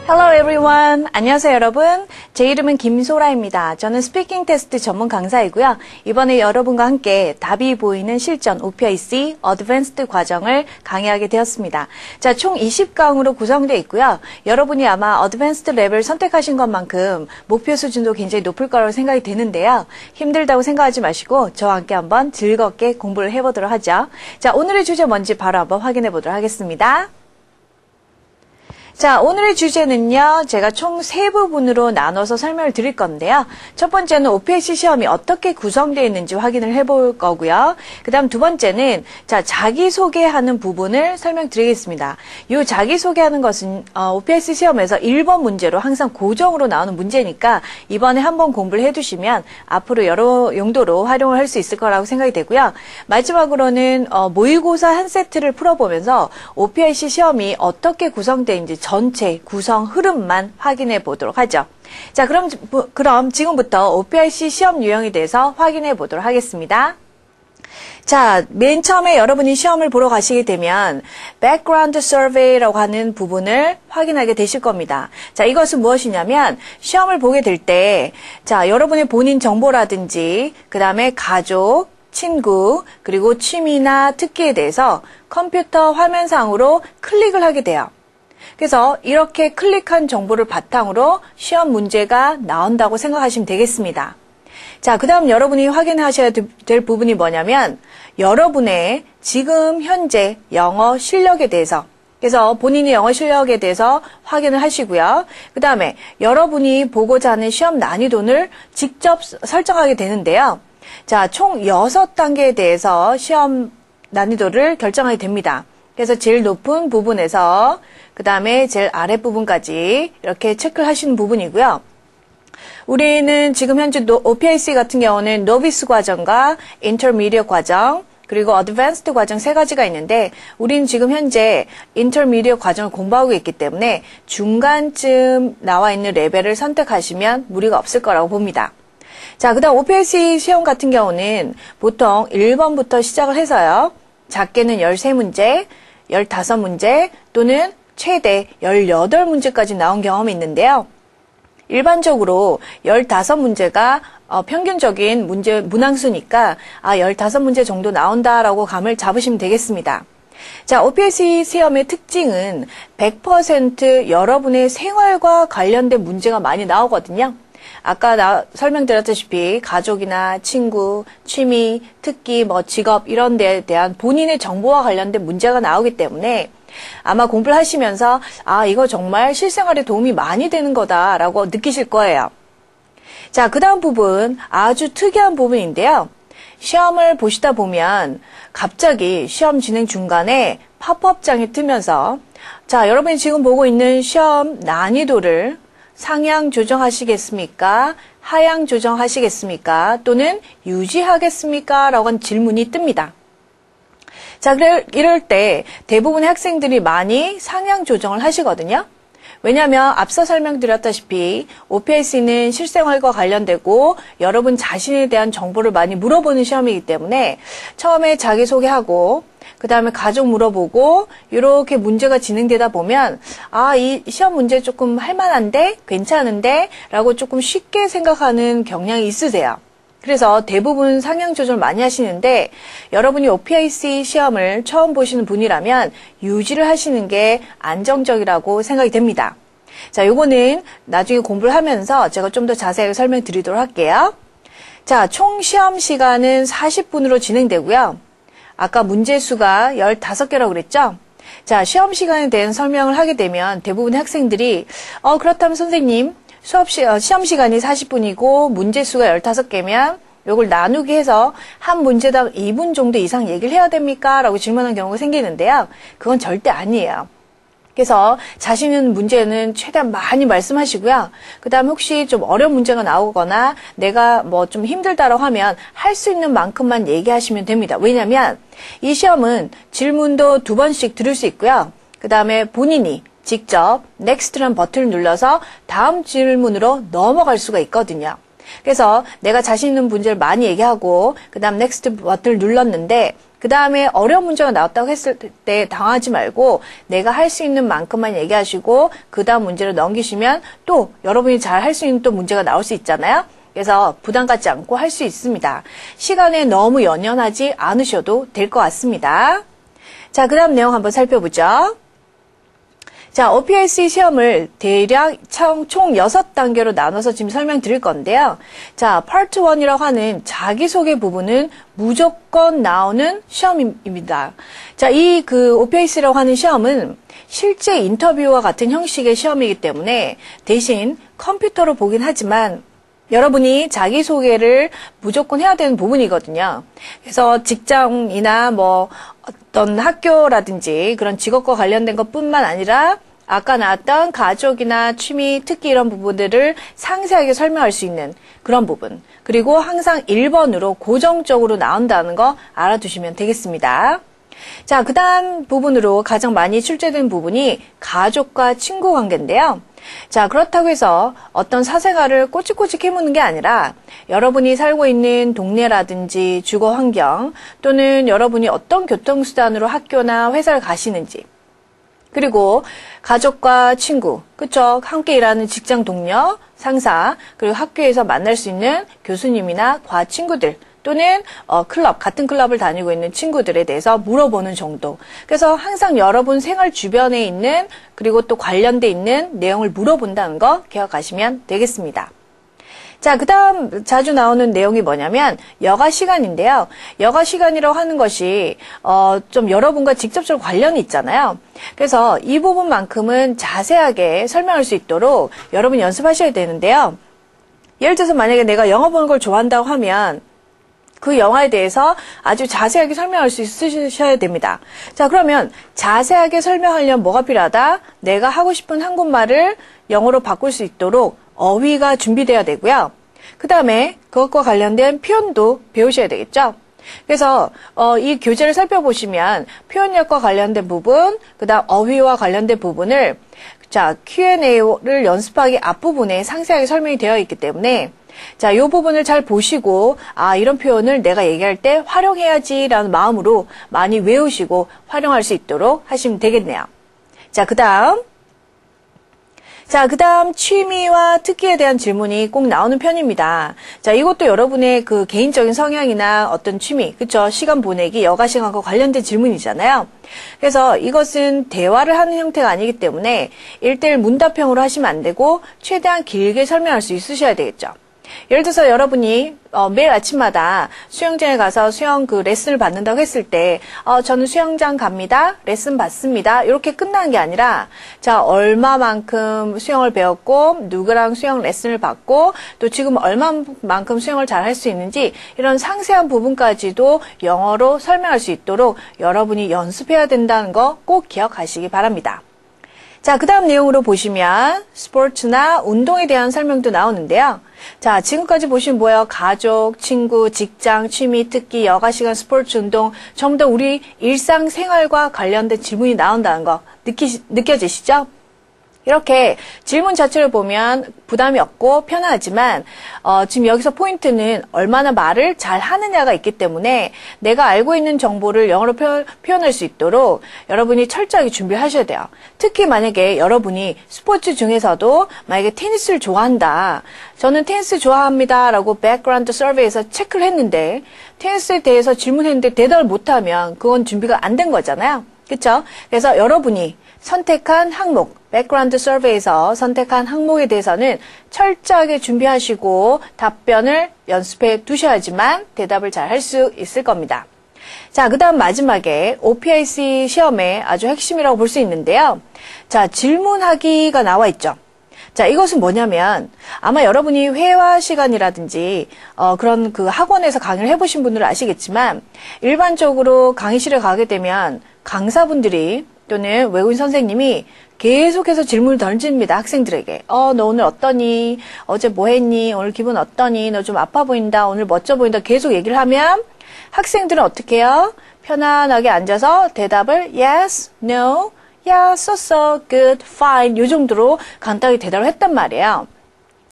Hello everyone. 안녕하세요 여러분. 제 이름은 김소라입니다. 저는 스피킹 테스트 전문 강사이고요. 이번에 여러분과 함께 답이 보이는 실전 OPIC 어드밴스드 과정을 강의하게 되었습니다. 자, 총 20강으로 구성되어 있고요. 여러분이 아마 어드밴스드 레벨 선택하신 것만큼 목표 수준도 굉장히 높을 거라고 생각이 되는데요. 힘들다고 생각하지 마시고 저와 함께 한번 즐겁게 공부를 해보도록 하죠. 자, 오늘의 주제 뭔지 바로 한번 확인해 보도록 하겠습니다. 자, 오늘의 주제는요, 제가 총 3부분으로 나눠서 설명을 드릴 건데요. 첫 번째는 OPIC 시험이 어떻게 구성되어 있는지 확인을 해볼 거고요. 그 다음 두 번째는, 자, 자기소개하는 부분을 설명드리겠습니다. 이 자기소개하는 것은, OPIC 시험에서 1번 문제로 항상 고정으로 나오는 문제니까, 이번에 한번 공부를 해두시면, 앞으로 여러 용도로 활용을 할 수 있을 거라고 생각이 되고요. 마지막으로는, 모의고사 한 세트를 풀어보면서, OPIC 시험이 어떻게 구성되어 있는지 전체 구성 흐름만 확인해 보도록 하죠. 자, 그럼 지금부터 OPIC 시험 유형에 대해서 확인해 보도록 하겠습니다. 자, 맨 처음에 여러분이 시험을 보러 가시게 되면 background survey라고 하는 부분을 확인하게 되실 겁니다. 자, 이것은 무엇이냐면 시험을 보게 될 때, 자, 여러분의 본인 정보라든지 그 다음에 가족, 친구, 그리고 취미나 특기에 대해서 컴퓨터 화면상으로 클릭을 하게 돼요. 그래서 이렇게 클릭한 정보를 바탕으로 시험 문제가 나온다고 생각하시면 되겠습니다. 자, 그 다음 여러분이 확인하셔야 될 부분이 뭐냐면 여러분의 지금 현재 영어 실력에 대해서, 그래서 본인의 영어 실력에 대해서 확인을 하시고요. 그 다음에 여러분이 보고자 하는 시험 난이도를 직접 설정하게 되는데요. 자, 총 6단계에 대해서 시험 난이도를 결정하게 됩니다. 그래서 제일 높은 부분에서 그 다음에 제일 아랫부분까지 이렇게 체크를 하시는 부분이고요. 우리는 지금 현재 OPIC 같은 경우는 노비스 과정과 인터미디엇 과정, 그리고 어드밴스드 과정 3가지가 있는데 우리는 지금 현재 인터미디엇 과정을 공부하고 있기 때문에 중간쯤 나와 있는 레벨을 선택하시면 무리가 없을 거라고 봅니다. 자, 그 다음 OPIC 시험 같은 경우는 보통 1번부터 시작을 해서요. 작게는 13문제, 15문제 또는 최대 18문제까지 나온 경험이 있는데요. 일반적으로 15문제가 평균적인 문제 문항수니까 15문제 정도 나온다라고 감을 잡으시면 되겠습니다. 자, OPIC 시험의 특징은 100% 여러분의 생활과 관련된 문제가 많이 나오거든요. 아까 설명드렸다시피 가족이나 친구, 취미, 특기, 직업 이런 데에 대한 본인의 정보와 관련된 문제가 나오기 때문에 아마 공부를 하시면서 이거 정말 실생활에 도움이 많이 되는 거다라고 느끼실 거예요. 자, 그 다음 부분 아주 특이한 부분인데요. 시험을 보시다 보면 갑자기 시험 진행 중간에 팝업장이 뜨면서 자, 여러분이 지금 보고 있는 시험 난이도를 상향 조정하시겠습니까? 하향 조정하시겠습니까? 또는 유지하겠습니까? 라고 하는 질문이 뜹니다. 자, 이럴 때 대부분의 학생들이 많이 상향 조정을 하시거든요. 왜냐하면 앞서 설명드렸다시피 OPIC는 실생활과 관련되고 여러분 자신에 대한 정보를 많이 물어보는 시험이기 때문에 처음에 자기소개하고 그 다음에 가족 물어보고 이렇게 문제가 진행되다 보면 이 시험 문제 조금 할만한데? 괜찮은데? 라고 조금 쉽게 생각하는 경향이 있으세요. 그래서 대부분 상향 조절 많이 하시는데 여러분이 OPIC 시험을 처음 보시는 분이라면 유지를 하시는 게 안정적이라고 생각이 됩니다. 자, 요거는 나중에 공부를 하면서 제가 좀 더 자세하게 설명드리도록 할게요. 자, 총 시험 시간은 40분으로 진행되고요. 아까 문제 수가 15개라고 그랬죠? 자, 시험 시간에 대한 설명을 하게 되면 대부분의 학생들이 그렇다면 선생님 시험 시간이 40분이고 문제 수가 15개면 이걸 나누기 해서 한 문제당 2분 정도 이상 얘기를 해야 됩니까? 라고 질문하는 경우가 생기는데요. 그건 절대 아니에요. 그래서 자신 있는 문제는 최대한 많이 말씀하시고요. 그 다음에 혹시 좀 어려운 문제가 나오거나 내가 좀 힘들다라고 하면 할 수 있는 만큼만 얘기하시면 됩니다. 왜냐하면 이 시험은 질문도 2번씩 들을 수 있고요. 그 다음에 본인이 직접 넥스트라는 버튼을 눌러서 다음 질문으로 넘어갈 수가 있거든요. 그래서 내가 자신 있는 문제를 많이 얘기하고 그 다음 넥스트 버튼을 눌렀는데 그 그 다음에 어려운 문제가 나왔다고 했을 때 당하지 말고 내가 할 수 있는 만큼만 얘기하시고 그 다음 문제를 넘기시면 또 여러분이 잘 할 수 있는 또 문제가 나올 수 있잖아요. 그래서 부담 갖지 않고 할 수 있습니다. 시간에 너무 연연하지 않으셔도 될 것 같습니다. 자, 그 다음 내용 한번 살펴보죠. 자, OPLC 시험을 대략 총 6단계로 나눠서 지금 설명드릴 건데요. 자, 파트 1이라고 하는 자기소개 부분은 무조건 나오는 시험입니다. 자, 이 OPLC라고 하는 시험은 실제 인터뷰와 같은 형식의 시험이기 때문에 대신 컴퓨터로 보긴 하지만 여러분이 자기소개를 무조건 해야 되는 부분이거든요. 그래서 직장이나 뭐 어떤 학교라든지 그런 직업과 관련된 것뿐만 아니라 아까 나왔던 가족이나 취미, 특기 이런 부분들을 상세하게 설명할 수 있는 그런 부분. 그리고 항상 1번으로 고정적으로 나온다는 거 알아두시면 되겠습니다. 자, 그 다음 부분으로 가장 많이 출제된 부분이 가족과 친구 관계인데요. 자, 그렇다고 해서 어떤 사생활을 꼬치꼬치 캐묻는 게 아니라 여러분이 살고 있는 동네라든지 주거 환경 또는 여러분이 어떤 교통수단으로 학교나 회사를 가시는지 그리고 가족과 친구, 그쵸? 함께 일하는 직장 동료, 상사, 그리고 학교에서 만날 수 있는 교수님이나 과 친구들 또는 클럽, 같은 클럽을 다니고 있는 친구들에 대해서 물어보는 정도. 그래서 항상 여러분 생활 주변에 있는 그리고 또 관련돼 있는 내용을 물어본다는 거 기억하시면 되겠습니다. 자, 그 다음 자주 나오는 내용이 뭐냐면 여가 시간인데요. 여가 시간이라고 하는 것이 좀 여러분과 직접적으로 관련이 있잖아요. 그래서 이 부분만큼은 자세하게 설명할 수 있도록 여러분 연습하셔야 되는데요. 예를 들어서 만약에 내가 영화 보는 걸 좋아한다고 하면 그 영화에 대해서 아주 자세하게 설명할 수 있으셔야 됩니다. 자, 그러면 자세하게 설명하려면 뭐가 필요하다? 내가 하고 싶은 한국말을 영어로 바꿀 수 있도록 어휘가 준비돼야 되고요. 그 다음에 그것과 관련된 표현도 배우셔야 되겠죠. 그래서 이 교재를 살펴보시면 표현력과 관련된 부분, 그 다음 어휘와 관련된 부분을 자, Q&A를 연습하기 앞부분에 상세하게 설명이 되어 있기 때문에 자, 이 부분을 잘 보시고 아, 이런 표현을 내가 얘기할 때 활용해야지라는 마음으로 많이 외우시고 활용할 수 있도록 하시면 되겠네요. 자, 그 다음 취미와 특기에 대한 질문이 꼭 나오는 편입니다. 자, 이것도 여러분의 그 개인적인 성향이나 어떤 취미, 그쵸? 시간 보내기, 여가 시간과 관련된 질문이잖아요. 그래서 이것은 대화를 하는 형태가 아니기 때문에 1:1 문답형으로 하시면 안 되고 최대한 길게 설명할 수 있으셔야 되겠죠. 예를 들어서 여러분이 매일 아침마다 수영장에 가서 수영 레슨을 받는다고 했을 때 저는 수영장 갑니다. 레슨 받습니다. 이렇게 끝나는 게 아니라 자, 얼마만큼 수영을 배웠고 누구랑 수영 레슨을 받고 또 지금 얼마만큼 수영을 잘 할 수 있는지 이런 상세한 부분까지도 영어로 설명할 수 있도록 여러분이 연습해야 된다는 거 꼭 기억하시기 바랍니다. 자, 그 다음 내용으로 보시면 스포츠나 운동에 대한 설명도 나오는데요. 자, 지금까지 보시면 뭐예요? 가족, 친구, 직장, 취미, 특기, 여가 시간, 스포츠, 운동 전부 다 우리 일상생활과 관련된 질문이 나온다는 거 느껴지시죠? 이렇게 질문 자체를 보면 부담이 없고 편하지만 지금 여기서 포인트는 얼마나 말을 잘 하느냐가 있기 때문에 내가 알고 있는 정보를 영어로 표현할 수 있도록 여러분이 철저하게 준비하셔야 돼요. 특히 만약에 여러분이 스포츠 중에서도 만약에 테니스를 좋아한다. 저는 테니스 좋아합니다. 라고 백그라운드 서베이에서 체크를 했는데 테니스에 대해서 질문했는데 대답을 못하면 그건 준비가 안 된 거잖아요. 그렇죠? 그래서 여러분이 선택한 항목, 백그라운드 서베이에서 선택한 항목에 대해서는 철저하게 준비하시고 답변을 연습해 두셔야지만 대답을 잘 할 수 있을 겁니다. 자, 그 다음 마지막에 OPLC 시험의 아주 핵심이라고 볼 수 있는데요. 자, 질문하기가 나와 있죠. 자, 이것은 뭐냐면 아마 여러분이 회화 시간이라든지 그런 학원에서 강의를 해보신 분들은 아시겠지만 일반적으로 강의실에 가게 되면 강사분들이 또는 외국인 선생님이 계속해서 질문을 던집니다. 학생들에게. 너 오늘 어떠니? 어제 뭐 했니? 오늘 기분 어떠니? 너 좀 아파 보인다. 오늘 멋져 보인다. 계속 얘기를 하면 학생들은 어떻게 해요? 편안하게 앉아서 대답을 yes, no, yeah, so, good, fine 이 정도로 간단하게 대답을 했단 말이에요.